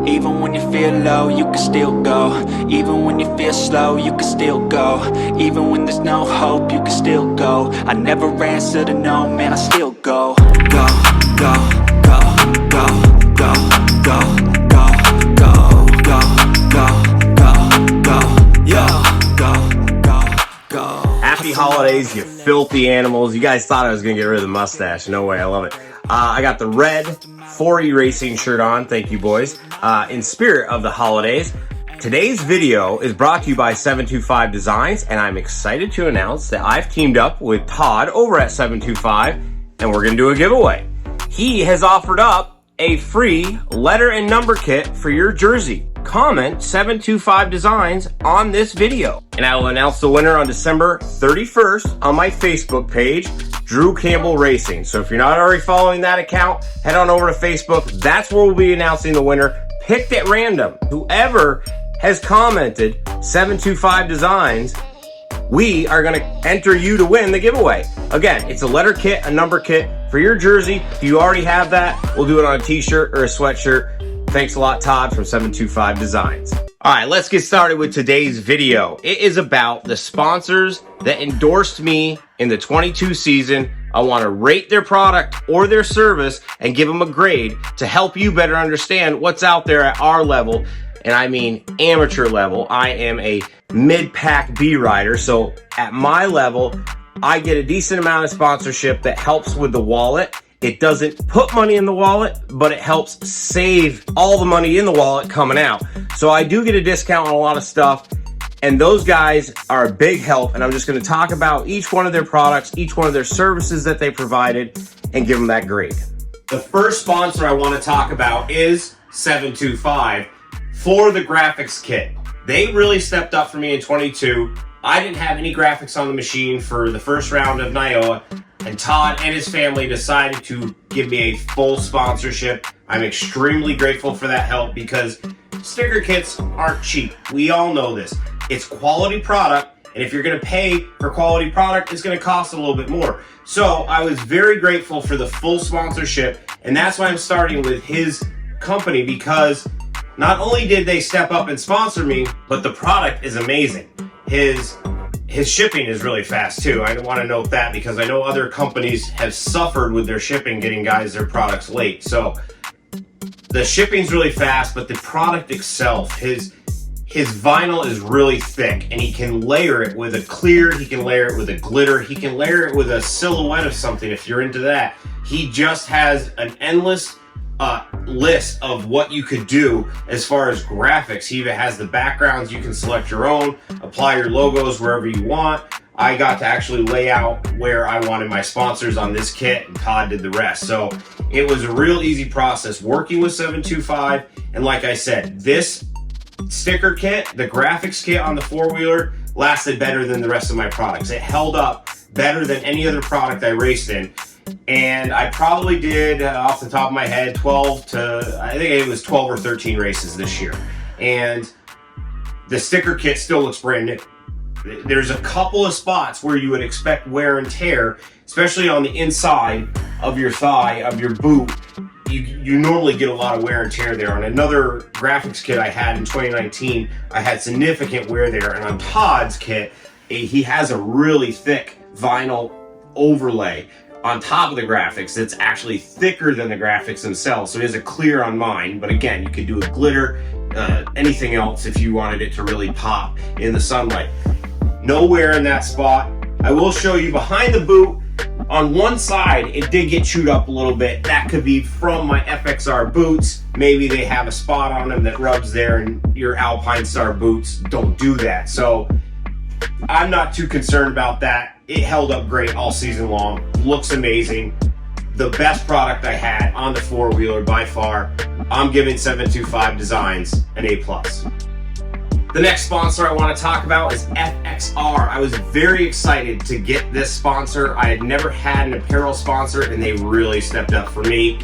Even when you feel low, you can still go. Even when you feel slow, you can still go. Even when there's no hope, you can still go. I never answer to no, man, I still go. Go, go, go, go, go, go, go, go, go, go, go, go, yo, go. Happy holidays, you filthy animals. You guys thought I was gonna get rid of the mustache. No way, I love it. I got the red 4E Racing shirt on, thank you boys, in spirit of the holidays. Today's video is brought to you by 725 Designs, and I'm excited to announce that I've teamed up with Todd over at 725, and we're gonna do a giveaway. He has offered up a free letter and number kit for your jersey. Comment 725 Designs on this video, and I will announce the winner on December 31st on my Facebook page, Drew Campbell Racing. So if you're not already following that account, head on over to Facebook. That's where we'll be announcing the winner, picked at random. Whoever has commented 725 Designs, we are going to enter you to win the giveaway. Again, it's a letter kit, a number kit for your jersey. If you already have that, we'll do it on a t-shirt or a sweatshirt. Thanks a lot, Todd from 725 Designs. All right, let's get started with today's video. It is about the sponsors that endorsed me in the 22 season. I want to rate their product or their service and give them a grade to help you better understand what's out there at our level. And I mean amateur level. I am a mid-pack B rider, so at my level, I get a decent amount of sponsorship that helps with the wallet. It doesn't put money in the wallet, but it helps save all the money in the wallet coming out. So I do get a discount on a lot of stuff, and those guys are a big help, and I'm just gonna talk about each one of their products, each one of their services that they provided, and give them that grade. The first sponsor I wanna talk about is 725 for the graphics kit. They really stepped up for me in 22. I didn't have any graphics on the machine for the first round of NIOA, and Todd and his family decided to give me a full sponsorship. I'm extremely grateful for that help because sticker kits aren't cheap. We all know this. It's quality product, and if you're gonna pay for quality product, it's gonna cost a little bit more. So I was very grateful for the full sponsorship, and that's why I'm starting with his company, because not only did they step up and sponsor me, but the product is amazing. His shipping is really fast too. I want to note that because I know other companies have suffered with their shipping, getting guys their products late. So the shipping's really fast, but the product itself, his vinyl is really thick, and he can layer it with a clear, he can layer it with a glitter, he can layer it with a silhouette of something if you're into that. He just has an endless list of what you could do as far as graphics. He even has the backgrounds. You can select your own, apply your logos wherever you want. I got to actually lay out where I wanted my sponsors on this kit, and Todd did the rest. So it was a real easy process working with 725. And like I said, this sticker kit, the graphics kit on the four-wheeler, lasted better than the rest of my products. It held up better than any other product I raced in. And I probably did, off the top of my head, 12 to, I think it was 12 or 13 races this year. And the sticker kit still looks brand new. There's a couple of spots where you would expect wear and tear, especially on the inside of your thigh, of your boot. You normally get a lot of wear and tear there. On another graphics kit I had in 2019, I had significant wear there. And on Todd's kit, he has a really thick vinyl overlay on top of the graphics that's actually thicker than the graphics themselves. So it is a clear on mine, but again, you could do a glitter, anything else if you wanted it to really pop in the sunlight. No wear in that spot. I will show you behind the boot, on one side, it did get chewed up a little bit. That could be from my FXR boots. Maybe they have a spot on them that rubs there, and your Alpine Star boots don't do that. So I'm not too concerned about that. It held up great all season long. Looks amazing. The best product I had on the four-wheeler by far. I'm giving 725 Designs an A+. The next sponsor I want to talk about is FXR. I was very excited to get this sponsor. I had never had an apparel sponsor, and they really stepped up for me.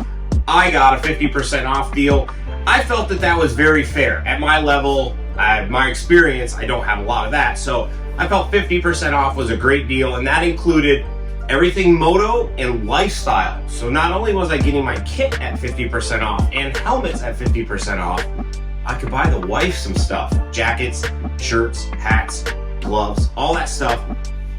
I got a 50% off deal. I felt that that was very fair. At my level, my experience, I don't have a lot of that. So I felt 50% off was a great deal, and that included everything moto and lifestyle. So not only was I getting my kit at 50% off and helmets at 50% off, I could buy the wife some stuff. Jackets, shirts, hats, gloves, all that stuff.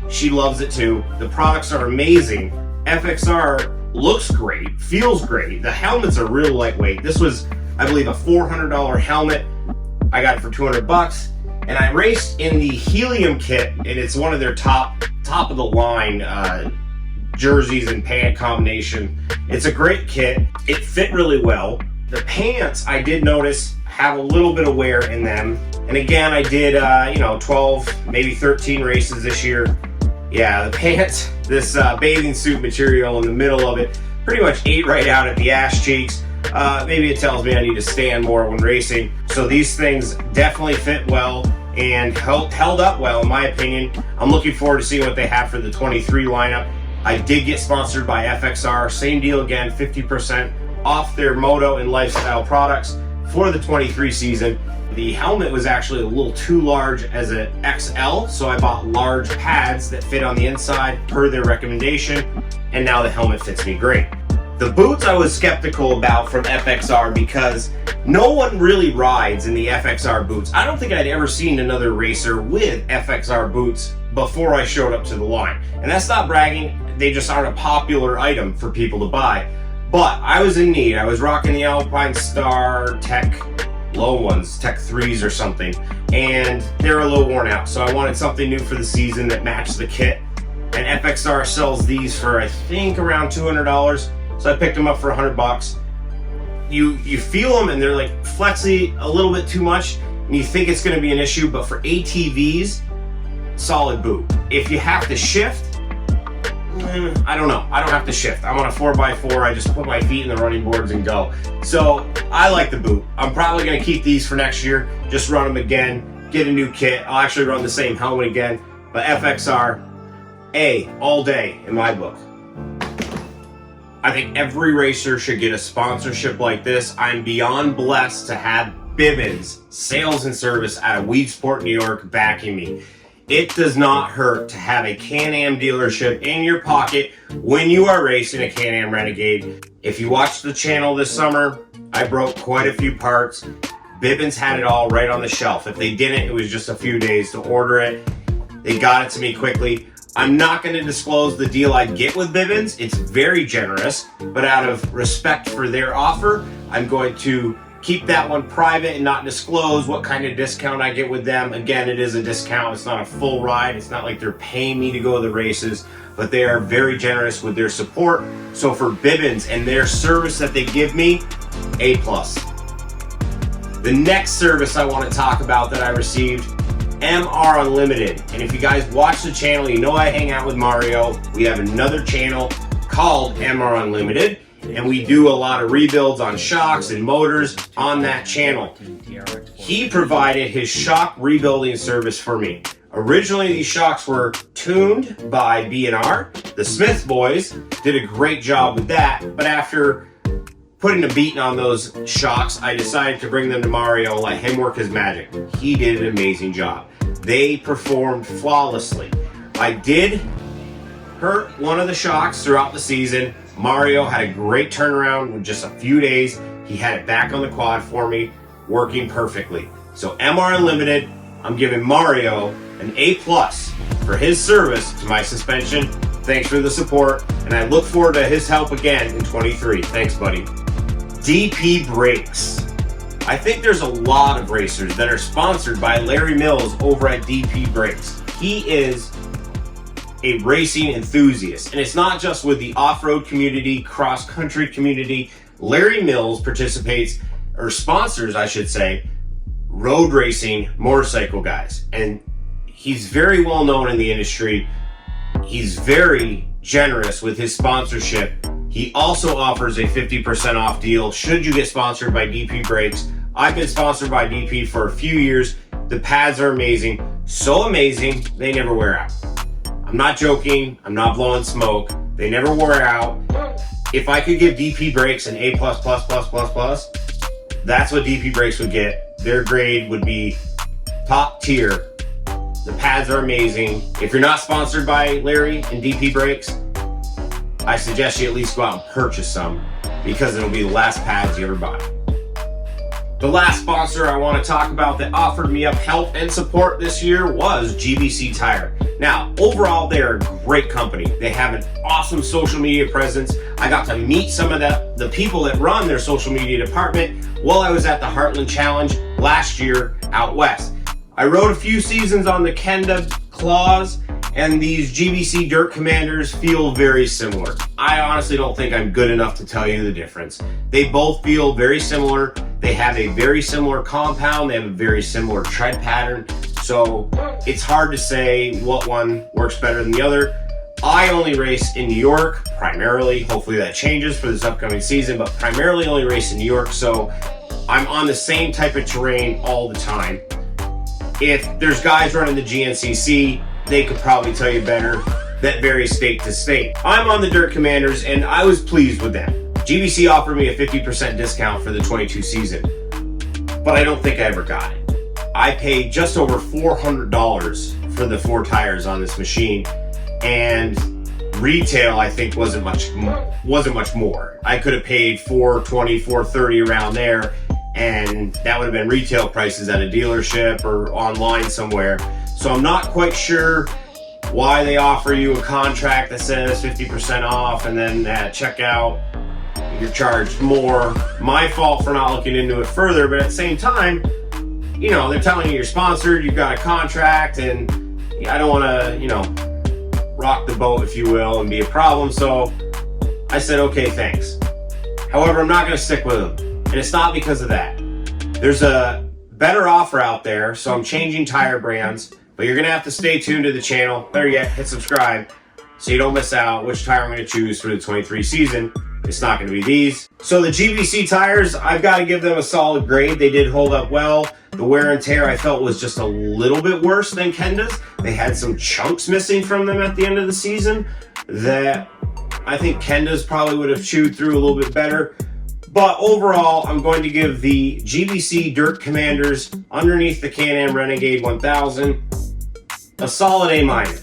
She loves it too. The products are amazing. FXR looks great, feels great. The helmets are real lightweight. This was, I believe, a $400 helmet. I got it for 200 bucks. And I raced in the Helium kit, and it's one of their top of the line jerseys and pant combination. It's a great kit. It fit really well. The pants, I did notice, have a little bit of wear in them. And again, I did 12, maybe 13 races this year. Yeah, the pants, this bathing suit material in the middle of it, pretty much ate right out at the ass cheeks. Maybe it tells me I need to stand more when racing. So these things definitely fit well and held up well, in my opinion. I'm looking forward to seeing what they have for the 23 lineup. I did get sponsored by FXR. Same deal again, 50% off their moto and lifestyle products for the 23 season. The helmet was actually a little too large as an XL, so I bought large pads that fit on the inside per their recommendation, and now the helmet fits me great. The boots I was skeptical about from FXR because no one really rides in the FXR boots. I don't think I'd ever seen another racer with FXR boots before I showed up to the line. And that's not bragging, they just aren't a popular item for people to buy. But I was in need. I was rocking the Alpine Star Tech low ones, Tech 3s or something, and they're a little worn out. So I wanted something new for the season that matched the kit. And FXR sells these for, I think, around $200. So I picked them up for 100 bucks. You feel them and they're like flexy a little bit too much and you think it's gonna be an issue, but for ATVs, solid boot. If you have to shift, I don't know. I don't have to shift. I'm on a 4x4. I just put my feet in the running boards and go. So I like the boot. I'm probably gonna keep these for next year. Just run them again, get a new kit. I'll actually run the same helmet again, but FXR, all day in my book. I think every racer should get a sponsorship like this. I'm beyond blessed to have Bibbins Sales and Service out of Weedsport, New York backing me. It does not hurt to have a Can-Am dealership in your pocket when you are racing a Can-Am Renegade. If you watched the channel this summer, I broke quite a few parts. Bibbins had it all right on the shelf. If they didn't, it was just a few days to order it. They got it to me quickly. I'm not going to disclose the deal I get with Bibbins. It's very generous, but out of respect for their offer, I'm going to keep that one private and not disclose what kind of discount I get with them. Again, it is a discount. It's not a full ride. It's not like they're paying me to go to the races, but they are very generous with their support. So for Bibbins and their service that they give me, A+. The next service I want to talk about that I received, MR Unlimited. And if you guys watch the channel, you know I hang out with Mario. We have another channel called MR Unlimited, and we do a lot of rebuilds on shocks and motors on that channel. He provided his shock rebuilding service for me. Originally, these shocks were tuned by B&R. The Smith boys did a great job with that, but after putting a beating on those shocks, I decided to bring them to Mario, let him work his magic. He did an amazing job. They performed flawlessly. I did hurt one of the shocks throughout the season. Mario had a great turnaround in just a few days. He had it back on the quad for me, working perfectly. So MR Unlimited, I'm giving Mario an A+ for his service to my suspension. Thanks for the support, and I look forward to his help again in 23. Thanks, buddy. DP Brakes. I think there's a lot of racers that are sponsored by Larry Mills over at DP Brakes. He is a racing enthusiast, and it's not just with the off-road community, cross-country community. Larry Mills participates, or sponsors, I should say, road racing motorcycle guys, and he's very well known in the industry. He's very generous with his sponsorship. He also offers a 50% off deal should you get sponsored by DP Brakes. I've been sponsored by DP for a few years. The pads are amazing. So amazing, they never wear out. I'm not joking. I'm not blowing smoke. They never wear out. If I could give DP Brakes an A+++++, that's what DP Brakes would get. Their grade would be top tier. The pads are amazing. If you're not sponsored by Larry and DP Brakes, I suggest you at least go out and purchase some, because it'll be the last pads you ever buy. The last sponsor I want to talk about that offered me up help and support this year was GBC Tire. Now, overall, they're a great company. They have an awesome social media presence. I got to meet some of the people that run their social media department while I was at the Heartland Challenge last year out west. I rode a few seasons on the Kenda Claws, and these GBC Dirt Commanders feel very similar. I honestly don't think I'm good enough to tell you the difference. They both feel very similar. They have a very similar compound. They have a very similar tread pattern. So it's hard to say what one works better than the other. I only race in New York, primarily. Hopefully that changes for this upcoming season, but primarily only race in New York. So I'm on the same type of terrain all the time. If there's guys running the GNCC, they could probably tell you better. That varies state to state. I'm on the Dirt Commanders, and I was pleased with them. GBC offered me a 50% discount for the 22 season, but I don't think I ever got it. I paid just over $400 for the 4 tires on this machine, and retail I think wasn't much more. I could have paid $420, $430 around there, and that would have been retail prices at a dealership or online somewhere. So I'm not quite sure why they offer you a contract that says 50% off, and then at checkout you're charged more. My fault for not looking into it further, but at the same time, you know, they're telling you you're sponsored, you've got a contract, and I don't want to, you know, rock the boat, if you will, and be a problem. So I said, okay, thanks. However, I'm not going to stick with them, and it's not because of that. There's a better offer out there, so I'm changing tire brands, but you're going to have to stay tuned to the channel. Better yet, hit subscribe so you don't miss out which tire I'm going to choose for the 23 season. It's not going to be these. So the GBC tires, I've got to give them a solid grade. They did hold up well. The wear and tear I felt was just a little bit worse than Kenda's. They had some chunks missing from them at the end of the season that I think Kenda's probably would have chewed through a little bit better. But overall, I'm going to give the GBC Dirt Commanders underneath the Can-Am Renegade 1000 a solid A-.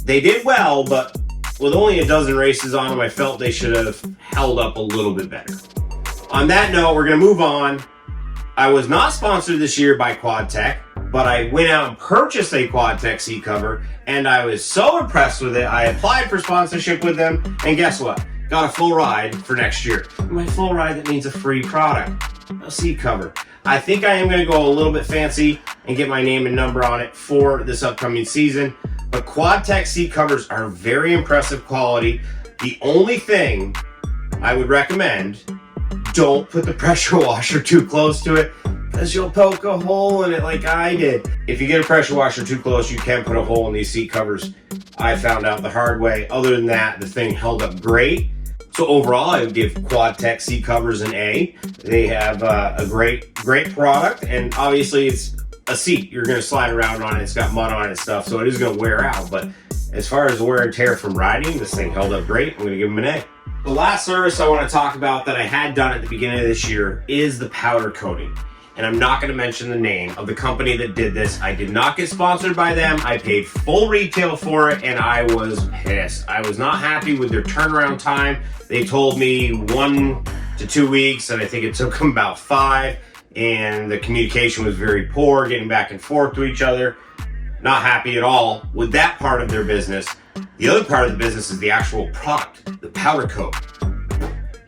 They did well, but with only a dozen races on them, I felt they should have held up a little bit better. On that note, we're going to move on. I was not sponsored this year by QuadTech, but I went out and purchased a QuadTech seat cover, and I was so impressed with it, I applied for sponsorship with them, and guess what? Got a full ride for next year. My full ride, that means a free product, a seat cover. I think I am going to go a little bit fancy and get my name and number on it for this upcoming season. But QuadTech seat covers are very impressive quality. The only thing I would recommend, don't put the pressure washer too close to it, because you'll poke a hole in it like I did. If you get a pressure washer too close, you can put a hole in these seat covers. I found out the hard way. Other than that, the thing held up great. So overall, I would give QuadTech seat covers an A. They have a great product, and obviously it's a seat. You're going to slide around on it. It's got mud on it and stuff, so it is going to wear out. But as far as the wear and tear from riding, this thing held up great. I'm going to give them an A. The last service I want to talk about that I had done at the beginning of this year is the powder coating. And I'm not going to mention the name of the company that did this. I did not get sponsored by them. I paid full retail for it, and I was pissed. I was not happy with their turnaround time. They told me 1 to 2 weeks, and I think it took them about 5. And the communication was very poor, getting back and forth to each other. Not happy at all with that part of their business. The other part of the business is the actual product, the powder coat.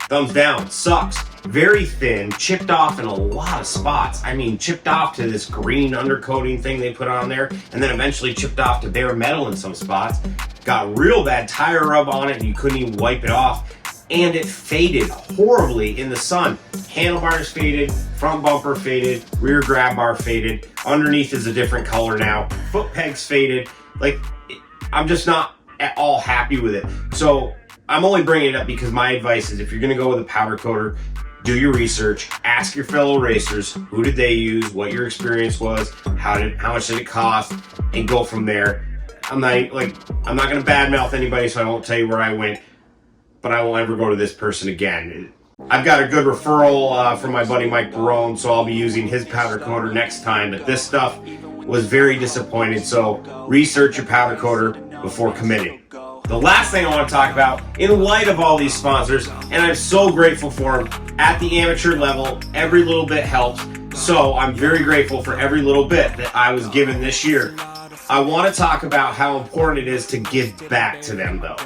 Thumbs down, sucks. Very thin, chipped off in a lot of spots. I mean, chipped off to this green undercoating thing they put on there, and then eventually chipped off to bare metal in some spots. Got real bad tire rub on it, and you couldn't even wipe it off. And it faded horribly in the sun. Handlebars faded, front bumper faded, rear grab bar faded. Underneath is a different color now. Foot pegs faded. Like, I'm just not at all happy with it. So I'm only bringing it up because my advice is if you're going to go with a powder coater, do your research, ask your fellow racers, who did they use, what your experience was, how much did it cost, and go from there. I'm not going to badmouth anybody, so I won't tell you where I went, but I won't ever go to this person again. I've got a good referral from my buddy Mike Barone, so I'll be using his powder coater next time, but this stuff was very disappointing, so research your powder coater before committing. The last thing I want to talk about, in light of all these sponsors, and I'm so grateful for them, at the amateur level, every little bit helps. So I'm very grateful for every little bit that I was given this year. I want to talk about how important it is to give back to them though.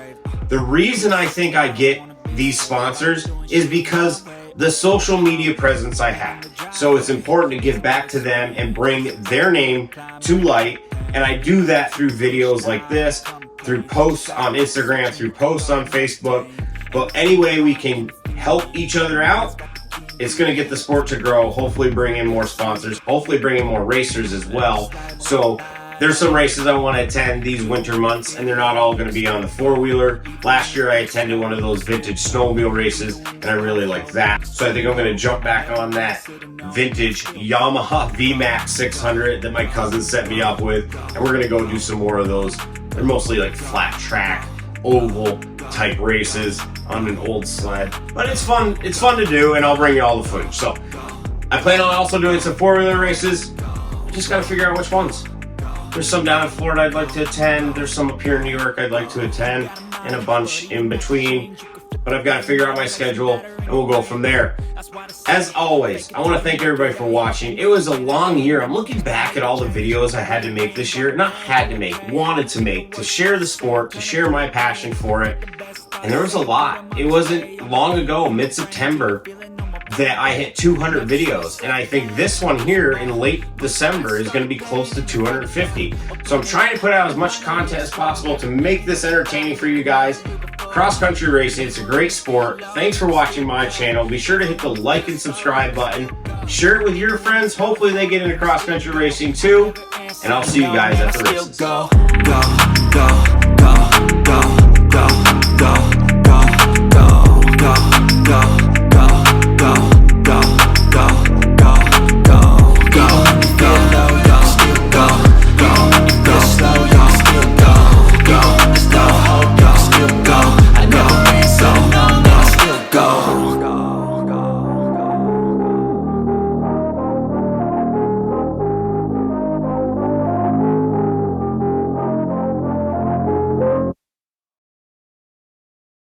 The reason I think I get these sponsors is because the social media presence I have. So it's important to give back to them and bring their name to light. And I do that through videos like this, through posts on Instagram, through posts on Facebook. But any way we can help each other out, it's going to get the sport to grow, hopefully bring in more sponsors, hopefully bring in more racers as well. So there's some races I want to attend these winter months, and they're not all going to be on the four-wheeler. Last year I attended one of those vintage snowmobile races, and I really liked that. So I think I'm going to jump back on that vintage Yamaha VMAX 600 that my cousin set me up with, and we're going to go do some more of those. They're mostly like flat track, oval type races on an old sled, but it's fun to do, and I'll bring you all the footage. So I plan on also doing some four-wheeler races. Just got to figure out which ones. There's some down in Florida I'd like to attend. There's some up here in New York I'd like to attend, and a bunch in between. But I've got to figure out my schedule, and we'll go from there. As always, I want to thank everybody for watching. It was a long year. I'm looking back at all the videos I had to make this year. Not had to make, wanted to make, to share the sport, to share my passion for it. And there was a lot. It wasn't long ago, mid-September, that I hit 200 videos, and I think this one here in late December is going to be close to 250. So I'm trying to put out as much content as possible to make this entertaining for you guys. Cross-country racing, it's a great sport. Thanks for watching my channel. Be sure to hit the like and subscribe button. Share it with your friends. Hopefully they get into cross-country racing too. And I'll see you guys at the races. Go, go, go, go, go, go, go.